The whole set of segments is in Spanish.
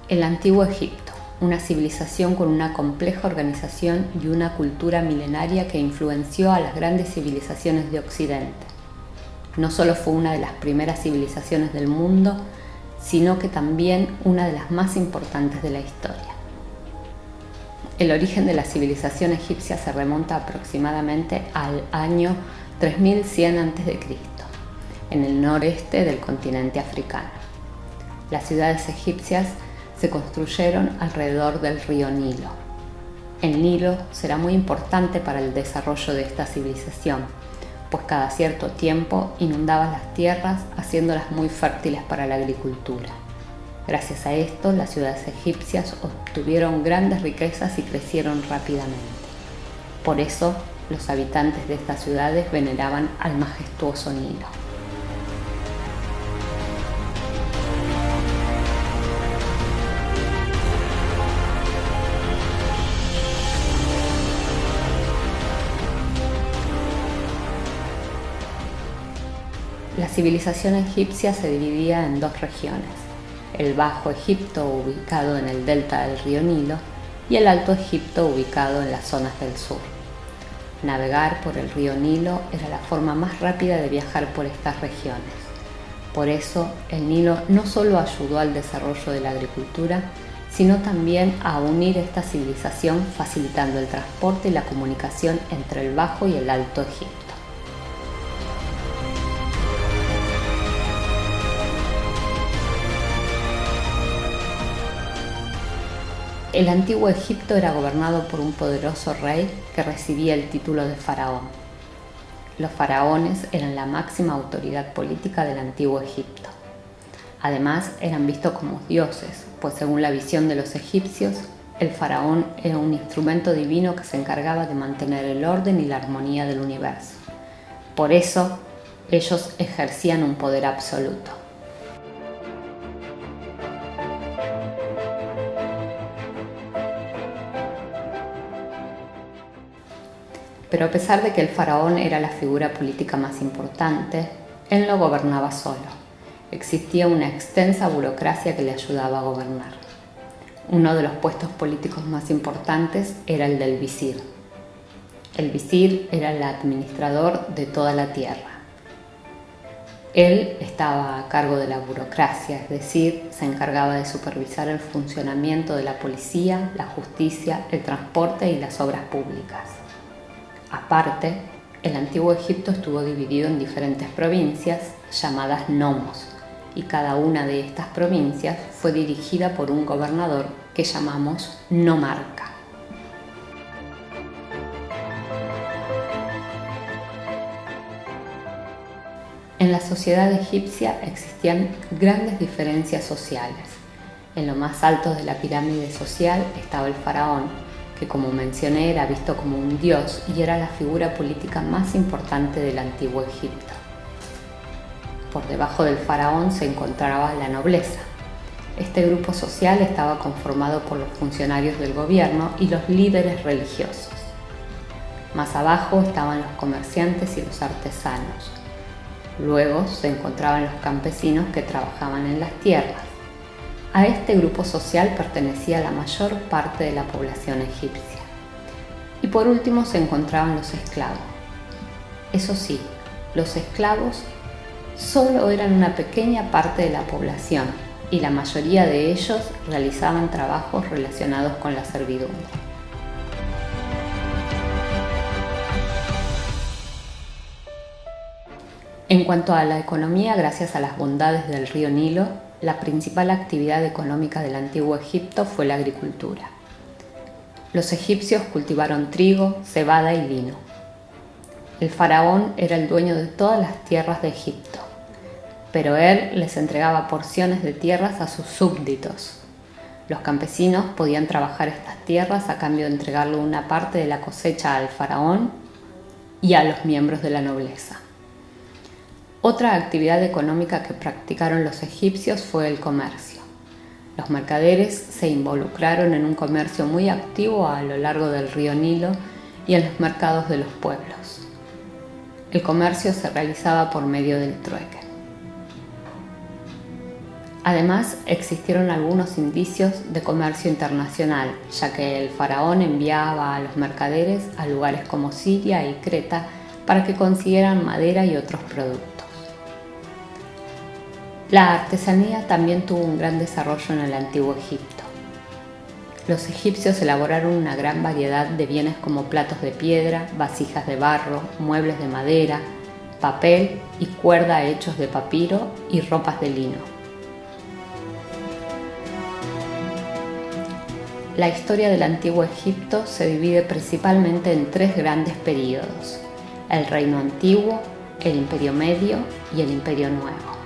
El Antiguo Egipto, una civilización con una compleja organización y una cultura milenaria que influenció a las grandes civilizaciones de Occidente. No solo fue una de las primeras civilizaciones del mundo, sino que también una de las más importantes de la historia. El origen de la civilización egipcia se remonta aproximadamente al año 3100 a.C., en el noreste del continente africano. Las ciudades egipcias se construyeron alrededor del río Nilo. El Nilo será muy importante para el desarrollo de esta civilización, pues cada cierto tiempo inundaba las tierras, haciéndolas muy fértiles para la agricultura. Gracias a esto, las ciudades egipcias obtuvieron grandes riquezas y crecieron rápidamente. Por eso, los habitantes de estas ciudades veneraban al majestuoso Nilo. La civilización egipcia se dividía en dos regiones: el Bajo Egipto, ubicado en el delta del río Nilo, y el Alto Egipto, ubicado en las zonas del sur. Navegar por el río Nilo era la forma más rápida de viajar por estas regiones. Por eso, el Nilo no solo ayudó al desarrollo de la agricultura, sino también a unir esta civilización, facilitando el transporte y la comunicación entre el Bajo y el Alto Egipto. El Antiguo Egipto era gobernado por un poderoso rey que recibía el título de faraón. Los faraones eran la máxima autoridad política del Antiguo Egipto. Además, eran vistos como dioses, pues según la visión de los egipcios, el faraón era un instrumento divino que se encargaba de mantener el orden y la armonía del universo. Por eso, ellos ejercían un poder absoluto. Pero a pesar de que el faraón era la figura política más importante, él no gobernaba solo. Existía una extensa burocracia que le ayudaba a gobernar. Uno de los puestos políticos más importantes era el del visir. El visir era el administrador de toda la tierra. Él estaba a cargo de la burocracia, es decir, se encargaba de supervisar el funcionamiento de la policía, la justicia, el transporte y las obras públicas. Aparte, el Antiguo Egipto estuvo dividido en diferentes provincias llamadas nomos, y cada una de estas provincias fue dirigida por un gobernador que llamamos nomarca. En la sociedad egipcia existían grandes diferencias sociales. En lo más alto de la pirámide social estaba el faraón, que como mencioné era visto como un dios y era la figura política más importante del Antiguo Egipto. Por debajo del faraón se encontraba la nobleza. Este grupo social estaba conformado por los funcionarios del gobierno y los líderes religiosos. Más abajo estaban los comerciantes y los artesanos. Luego se encontraban los campesinos que trabajaban en las tierras. A este grupo social pertenecía la mayor parte de la población egipcia. Y por último se encontraban los esclavos. Eso sí, los esclavos solo eran una pequeña parte de la población y la mayoría de ellos realizaban trabajos relacionados con la servidumbre. En cuanto a la economía, gracias a las bondades del río Nilo, la principal actividad económica del Antiguo Egipto fue la agricultura. Los egipcios cultivaron trigo, cebada y lino. El faraón era el dueño de todas las tierras de Egipto, pero él les entregaba porciones de tierras a sus súbditos. Los campesinos podían trabajar estas tierras a cambio de entregarle una parte de la cosecha al faraón y a los miembros de la nobleza. Otra actividad económica que practicaron los egipcios fue el comercio. Los mercaderes se involucraron en un comercio muy activo a lo largo del río Nilo y en los mercados de los pueblos. El comercio se realizaba por medio del trueque. Además, existieron algunos indicios de comercio internacional, ya que el faraón enviaba a los mercaderes a lugares como Siria y Creta para que consiguieran madera y otros productos. La artesanía también tuvo un gran desarrollo en el Antiguo Egipto. Los egipcios elaboraron una gran variedad de bienes como platos de piedra, vasijas de barro, muebles de madera, papel y cuerda hechos de papiro y ropas de lino. La historia del Antiguo Egipto se divide principalmente en tres grandes períodos: el Reino Antiguo, el Imperio Medio y el Imperio Nuevo.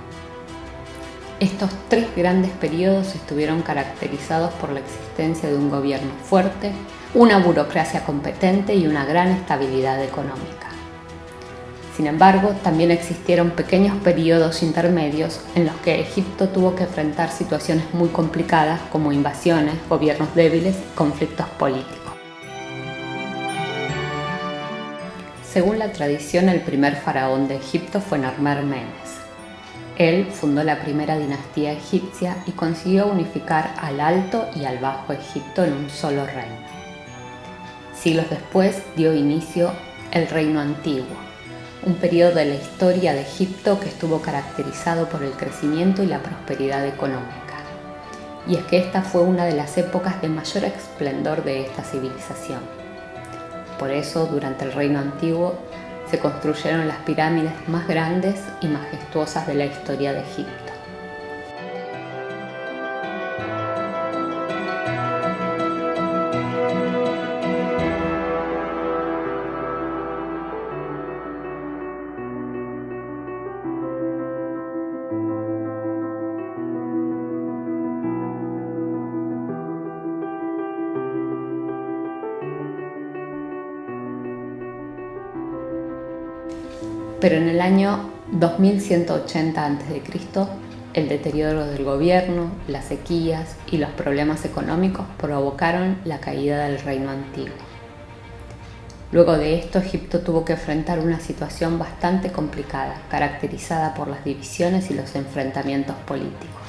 Estos tres grandes periodos estuvieron caracterizados por la existencia de un gobierno fuerte, una burocracia competente y una gran estabilidad económica. Sin embargo, también existieron pequeños periodos intermedios en los que Egipto tuvo que enfrentar situaciones muy complicadas como invasiones, gobiernos débiles y conflictos políticos. Según la tradición, el primer faraón de Egipto fue Narmer-Menes. Él fundó la primera dinastía egipcia y consiguió unificar al Alto y al Bajo Egipto en un solo reino. Siglos después dio inicio el Reino Antiguo, un periodo de la historia de Egipto que estuvo caracterizado por el crecimiento y la prosperidad económica. Y es que esta fue una de las épocas de mayor esplendor de esta civilización. Por eso, durante el Reino Antiguo, se construyeron las pirámides más grandes y majestuosas de la historia de Egipto. Pero en el año 2180 a.C., el deterioro del gobierno, las sequías y los problemas económicos provocaron la caída del Reino Antiguo. Luego de esto, Egipto tuvo que enfrentar una situación bastante complicada, caracterizada por las divisiones y los enfrentamientos políticos.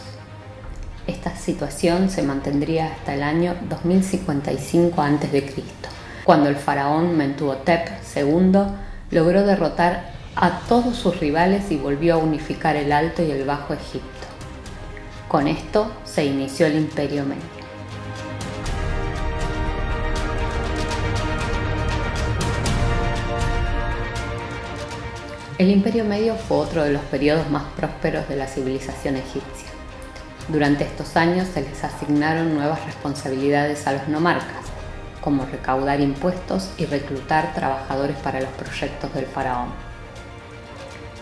Esta situación se mantendría hasta el año 2055 a.C., cuando el faraón Mentuhotep II logró derrotar a todos sus rivales y volvió a unificar el Alto y el Bajo Egipto. Con esto se inició el Imperio Medio. El Imperio Medio fue otro de los periodos más prósperos de la civilización egipcia. Durante estos años se les asignaron nuevas responsabilidades a los nomarcas, como recaudar impuestos y reclutar trabajadores para los proyectos del faraón.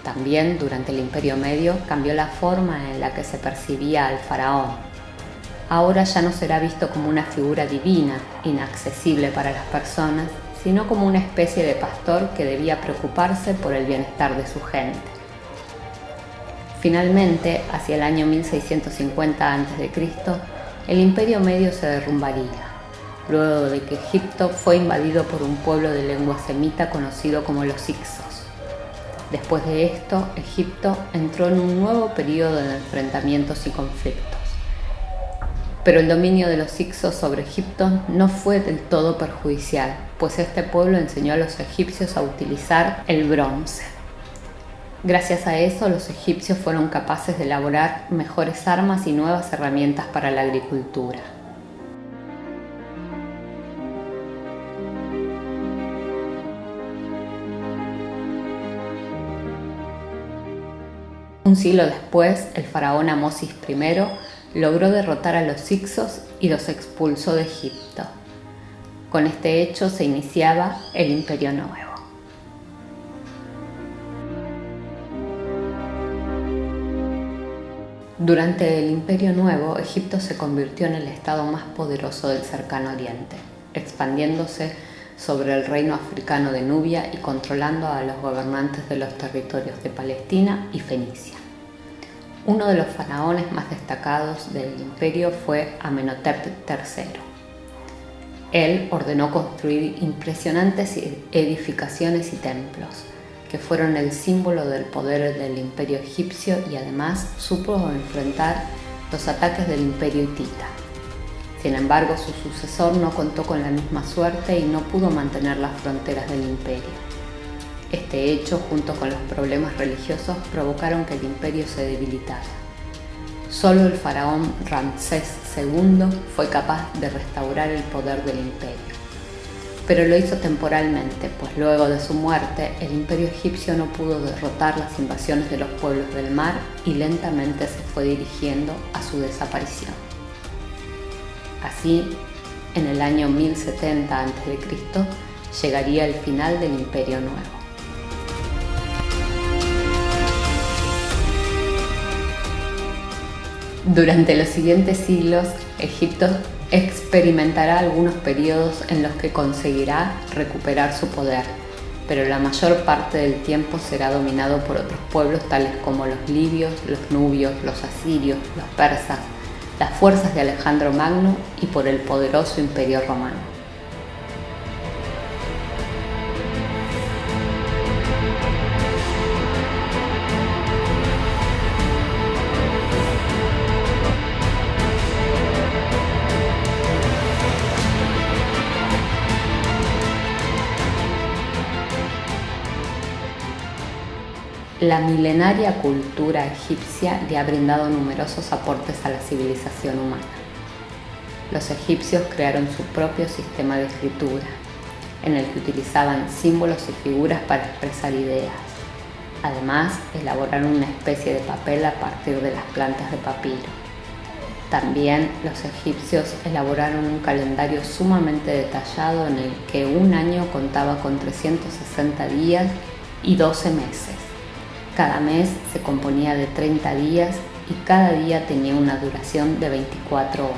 También durante el Imperio Medio cambió la forma en la que se percibía al faraón. Ahora ya no será visto como una figura divina, inaccesible para las personas, sino como una especie de pastor que debía preocuparse por el bienestar de su gente. Finalmente, hacia el año 1650 a.C., el Imperio Medio se derrumbaría, luego de que Egipto fue invadido por un pueblo de lengua semita conocido como los Hicsos. Después de esto, Egipto entró en un nuevo periodo de enfrentamientos y conflictos. Pero el dominio de los Hicsos sobre Egipto no fue del todo perjudicial, pues este pueblo enseñó a los egipcios a utilizar el bronce. Gracias a eso, los egipcios fueron capaces de elaborar mejores armas y nuevas herramientas para la agricultura. Un siglo después, el faraón Amosis I logró derrotar a los Hicsos y los expulsó de Egipto. Con este hecho se iniciaba el Imperio Nuevo. Durante el Imperio Nuevo, Egipto se convirtió en el estado más poderoso del Cercano Oriente, expandiéndose sobre el reino africano de Nubia y controlando a los gobernantes de los territorios de Palestina y Fenicia. Uno de los faraones más destacados del imperio fue Amenhotep III. Él ordenó construir impresionantes edificaciones y templos, que fueron el símbolo del poder del imperio egipcio, y además supo enfrentar los ataques del imperio hitita. Sin embargo, su sucesor no contó con la misma suerte y no pudo mantener las fronteras del imperio. Este hecho, junto con los problemas religiosos, provocaron que el imperio se debilitara. Solo el faraón Ramsés II fue capaz de restaurar el poder del imperio. Pero lo hizo temporalmente, pues luego de su muerte, el imperio egipcio no pudo derrotar las invasiones de los pueblos del mar y lentamente se fue dirigiendo a su desaparición. Así, en el año 1070 a.C., llegaría el final del Imperio Nuevo. Durante los siguientes siglos, Egipto experimentará algunos periodos en los que conseguirá recuperar su poder, pero la mayor parte del tiempo será dominado por otros pueblos tales como los libios, los nubios, los asirios, los persas, las fuerzas de Alejandro Magno y por el poderoso Imperio Romano. La milenaria cultura egipcia le ha brindado numerosos aportes a la civilización humana. Los egipcios crearon su propio sistema de escritura, en el que utilizaban símbolos y figuras para expresar ideas. Además, elaboraron una especie de papel a partir de las plantas de papiro. También los egipcios elaboraron un calendario sumamente detallado en el que un año contaba con 360 días y 12 meses. Cada mes se componía de 30 días y cada día tenía una duración de 24 horas.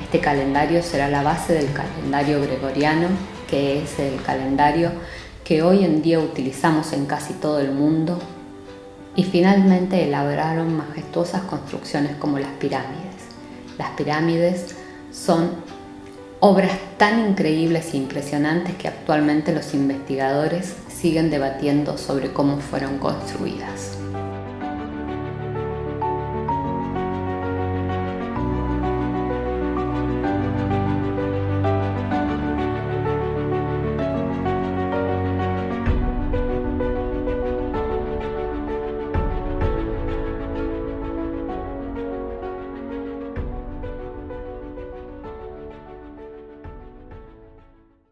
Este calendario será la base del calendario gregoriano, que es el calendario que hoy en día utilizamos en casi todo el mundo. Y finalmente elaboraron majestuosas construcciones como las pirámides. Las pirámides son obras tan increíbles e impresionantes que actualmente los investigadores siguen debatiendo sobre cómo fueron construidas.